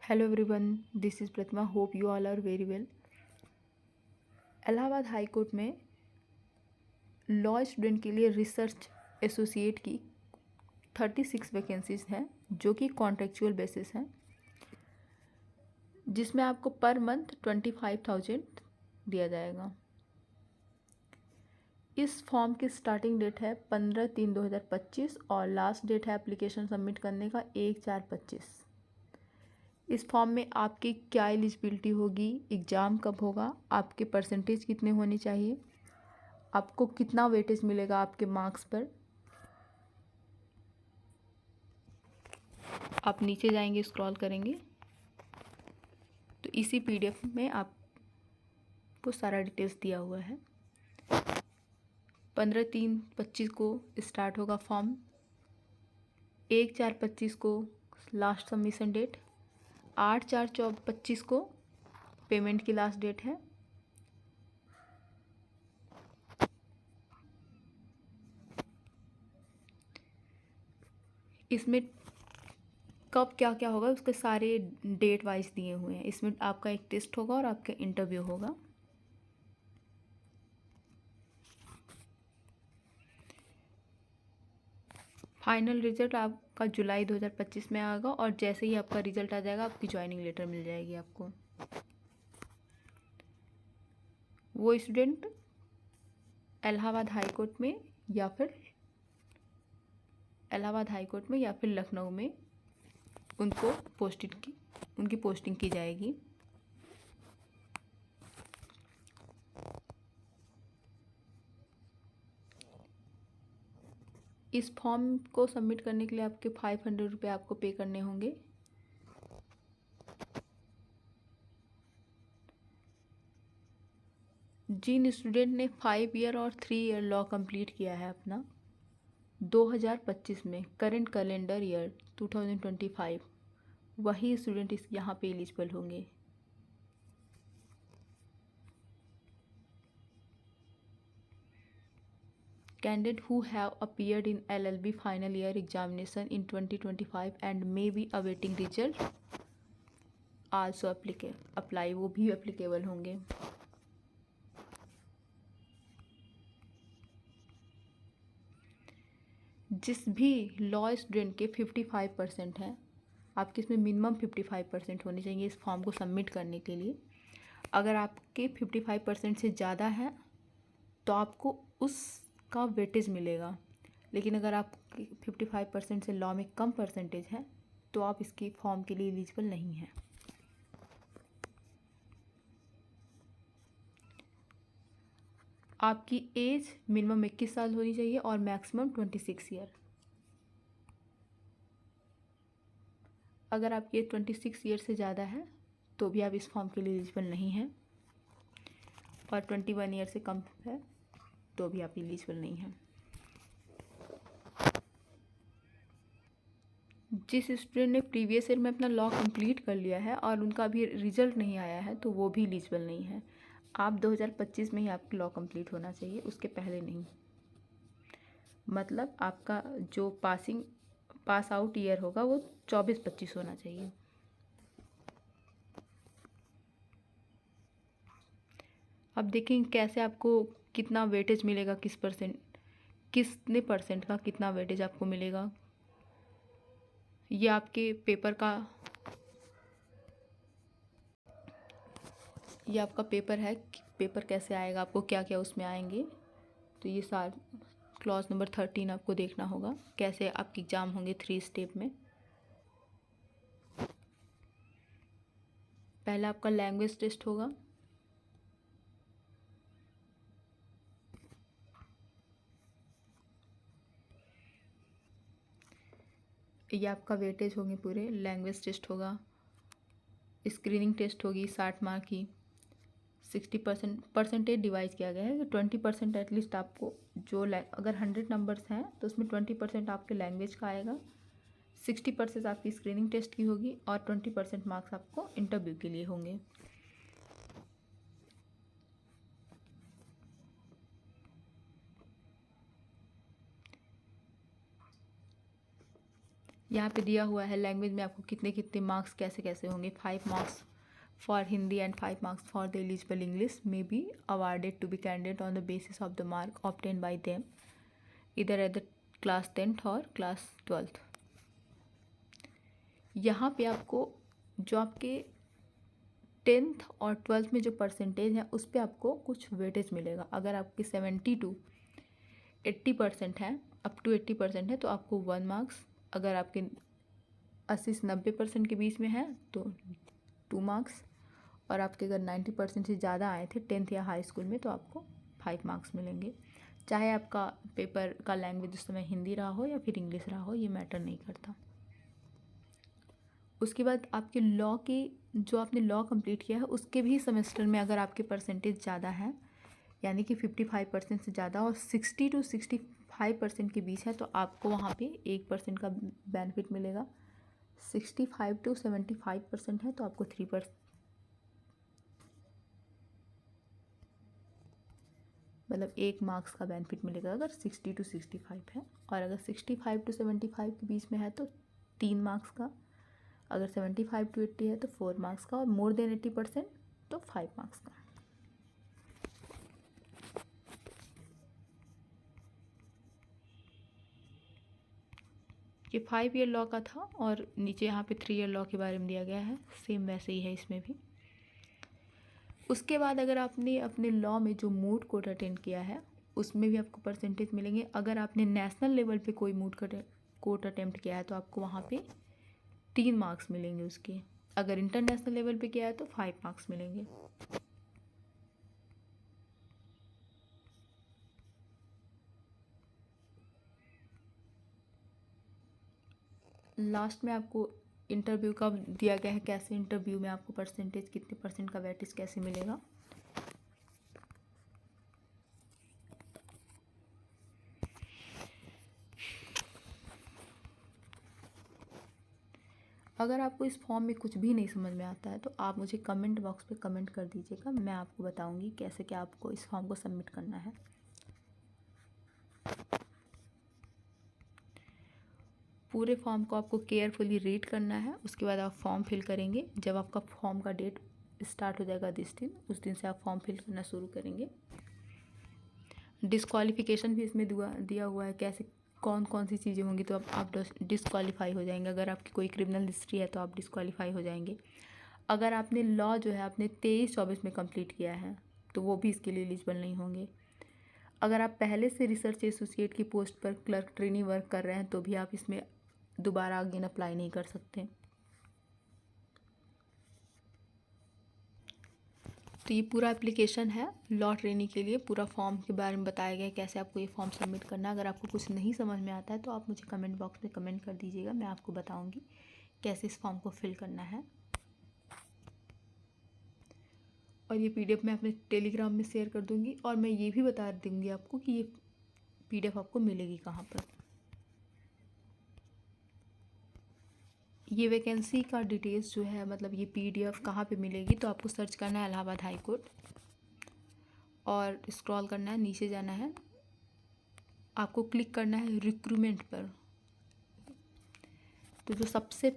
Hello everyone, this is Pratima. Hope you all are very well. Allahabad high court में law student के लिए research associate की 36 vacancies हैं जो कि कॉन्ट्रेक्चुअल बेसिस हैं, जिसमें आपको पर मंथ 25,000 दिया जाएगा। इस फॉर्म की स्टार्टिंग डेट है 15/3/2025 और लास्ट डेट है एप्लीकेशन सबमिट करने का 1/4/25। इस फॉर्म में आपकी क्या एलिजिबिलिटी होगी, एग्ज़ाम कब होगा, आपके परसेंटेज कितने होने चाहिए, आपको कितना वेटेज मिलेगा आपके मार्क्स पर, आप नीचे जाएंगे स्क्रॉल करेंगे तो इसी पीडीएफ में आपको सारा डिटेल्स दिया हुआ है। 15/3/25 को स्टार्ट होगा फॉर्म, 1/4/25 को लास्ट सबमिशन डेट, 8/4/25 को पेमेंट की लास्ट डेट है। इसमें कब क्या क्या होगा उसके सारे डेट वाइज दिए हुए हैं। इसमें आपका एक टेस्ट होगा और आपका इंटरव्यू होगा। फाइनल रिजल्ट आपका जुलाई 2025 में आएगा और जैसे ही आपका रिजल्ट आ जाएगा आपकी ज्वाइनिंग लेटर मिल जाएगी आपको। वो स्टूडेंट इलाहाबाद हाई कोर्ट में या फिर लखनऊ में उनकी पोस्टिंग की जाएगी। इस फॉर्म को सबमिट करने के लिए आपके 500 रुपये आपको पे करने होंगे। जिन स्टूडेंट ने 5 ईयर और 3 ईयर लॉ कंप्लीट किया है अपना 2025 में, करेंट कैलेंडर ईयर 2025, वही स्टूडेंट इस यहाँ पे एलिजिबल होंगे। Candidate who have appeared in LLB final year examination in 2025 and may be awaiting result also apply, वो भी applicable होंगे। जिस भी लॉ स्टूडेंट के 55% हैं, आपके इसमें मिनिमम 55% होने चाहिए इस फॉर्म को सबमिट करने के लिए। अगर आपके 55% से ज़्यादा है तो आपको उसका वेटेज मिलेगा, लेकिन अगर आपके 55% से लॉ में कम परसेंटेज है तो आप इसकी फॉर्म के लिए एलिजिबल नहीं हैं। आपकी एज मिनिमम 21 साल होनी चाहिए और मैक्सिमम 26 ईयर। अगर आपकी एज 26 ईयर से ज़्यादा है तो भी आप इस फॉर्म के लिए एलिजिबल नहीं हैं, और 21 ईयर से कम है तो भी आप एलिजिबल नहीं हैं। जिस स्टूडेंट ने प्रीवियस ईयर में अपना लॉ कंप्लीट कर लिया है और उनका अभी रिजल्ट नहीं आया है तो वो भी एलिजिबल नहीं है। आप 2025 में ही आपका लॉ कंप्लीट होना चाहिए, उसके पहले नहीं। मतलब आपका जो पास आउट ईयर होगा वो 24-25 होना चाहिए। अब देखेंगे कैसे आपको कितना वेटेज मिलेगा, कितने परसेंट का कितना वेटेज आपको मिलेगा। ये आपके ये आपका पेपर है, पेपर कैसे आएगा, आपको क्या क्या उसमें आएंगे। तो ये क्लॉज नंबर 13 आपको देखना होगा कैसे आपके एग्ज़ाम होंगे 3 स्टेप में। पहला आपका लैंग्वेज टेस्ट होगा, ये आपका वेटेज होंगे पूरे। लैंग्वेज टेस्ट होगा, स्क्रीनिंग टेस्ट होगी 60 मार्क की, 60% परसेंटेज डिवाइड किया गया है कि 20% एटलीस्ट आपको अगर 100 नंबर्स हैं तो उसमें 20% आपके लैंग्वेज का आएगा, 60% आपकी स्क्रीनिंग टेस्ट की होगी और 20% मार्क्स आपको इंटरव्यू के लिए होंगे। यहाँ पे दिया हुआ है लैंग्वेज में आपको कितने कितने मार्क्स कैसे कैसे होंगे। 5 marks for Hindi and 5 marks for the eligible English may be awarded to be candidate on the basis of the mark obtain by them इधर एट द क्लास 10th और क्लास 12th। यहाँ पे आपको जो आपके 10th और 12th में जो परसेंटेज है उस पर आपको कुछ वेटेज मिलेगा। अगर आपकी 70 to 80% है, अप टू 80% है तो आपको 1 मार्क्स, अगर आपके 80 से 90% के बीच में है तो 2 मार्क्स, और आपके अगर 90% से ज़्यादा आए थे 10th या हाई स्कूल में तो आपको 5 मार्क्स मिलेंगे। चाहे आपका पेपर का लैंग्वेज उस समय हिंदी रहा हो या फिर इंग्लिश रहा हो, ये मैटर नहीं करता। उसके बाद आपके लॉ की, जो आपने लॉ कंप्लीट किया है उसके भी सेमेस्टर में अगर आपके परसेंटेज ज़्यादा है, यानी कि 55% से ज़्यादा और 60 to 65% के बीच है तो आपको वहाँ पे 1% का बेनिफिट मिलेगा। 65 to 75% है तो आपको 3%, मतलब 1 मार्क्स का बेनिफिट मिलेगा अगर 60 to 65 है। और अगर 65 to 75 के बीच में है तो 3 मार्क्स का, अगर 75 to 80 है तो 4 मार्क्स का, और मोर देन 80% तो 5 मार्क्स का। ये 5 ईयर लॉ का था और नीचे यहाँ पे 3 ईयर लॉ के बारे में दिया गया है, सेम वैसे ही है इसमें भी। उसके बाद अगर आपने अपने लॉ में जो मूट कोर्ट अटेंड किया है उसमें भी आपको परसेंटेज मिलेंगे। अगर आपने नेशनल लेवल पे कोई मूट कोर्ट अटेम्प्ट किया है तो आपको वहाँ पे 3 मार्क्स मिलेंगे उसके। अगर इंटरनेशनल लेवल पे किया है तो 5 मार्क्स मिलेंगे। लास्ट में आपको इंटरव्यू का दिया गया है, कैसे इंटरव्यू में आपको परसेंटेज कितने परसेंट का वेटेज कैसे मिलेगा। अगर आपको इस फॉर्म में कुछ भी नहीं समझ में आता है तो आप मुझे कमेंट बॉक्स पे कमेंट कर दीजिएगा, मैं आपको बताऊंगी कैसे क्या आपको इस फॉर्म को सबमिट करना है। पूरे फॉर्म को आपको केयरफुली रीड करना है, उसके बाद आप फॉर्म फिल करेंगे। जब आपका फॉर्म का डेट स्टार्ट हो जाएगा उस दिन से आप फॉर्म फिल करना शुरू करेंगे। डिस्क्वालिफिकेशन भी इसमें दिया हुआ है, कैसे कौन कौन सी चीज़ें होंगी तो आप डिस्क्वालीफाई हो जाएंगे। अगर आपकी कोई क्रिमिनल हिस्ट्री है तो आप डिस्क्वालीफाई हो जाएंगे। अगर आपने लॉ जो है आपने 23-24 में कंप्लीट किया है तो वो भी इसके लिए एलिजिबल नहीं होंगे। अगर आप पहले से रिसर्च एसोसिएट की पोस्ट पर क्लर्क ट्रेनी वर्क कर रहे हैं तो भी आप इसमें दोबारा अगेन अप्लाई नहीं कर सकते। तो ये पूरा एप्लीकेशन है लॉ ट्रेनिंग के लिए, पूरा फॉर्म के बारे में बताया गया है कैसे आपको ये फॉर्म सबमिट करना है। अगर आपको कुछ नहीं समझ में आता है तो आप मुझे कमेंट बॉक्स में कमेंट कर दीजिएगा, मैं आपको बताऊंगी कैसे इस फॉर्म को फिल करना है। और ये पीडीएफ मैं अपने टेलीग्राम में शेयर कर दूँगी और मैं ये भी बता दूँगी आपको कि ये पीडीएफ आपको मिलेगी कहाँ पर। ये वैकेंसी का डिटेल्स जो है, मतलब ये पीडीएफ कहाँ पे मिलेगी, तो आपको सर्च करना है इलाहाबाद हाई कोर्ट और स्क्रॉल करना है, नीचे जाना है, आपको क्लिक करना है रिक्रूटमेंट पर। तो जो सबसे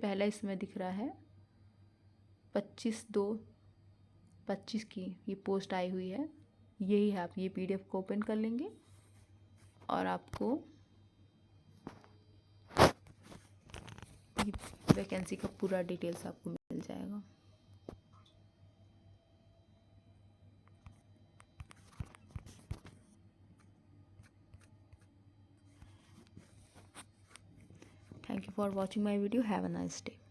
पहला इसमें दिख रहा है 25/2/25 की ये पोस्ट आई हुई है, यही है। आप ये पीडीएफ को ओपन कर लेंगे और आपको वैकेंसी का पूरा डिटेल्स आपको मिल जाएगा। Thank you for watching my video. Have a nice day.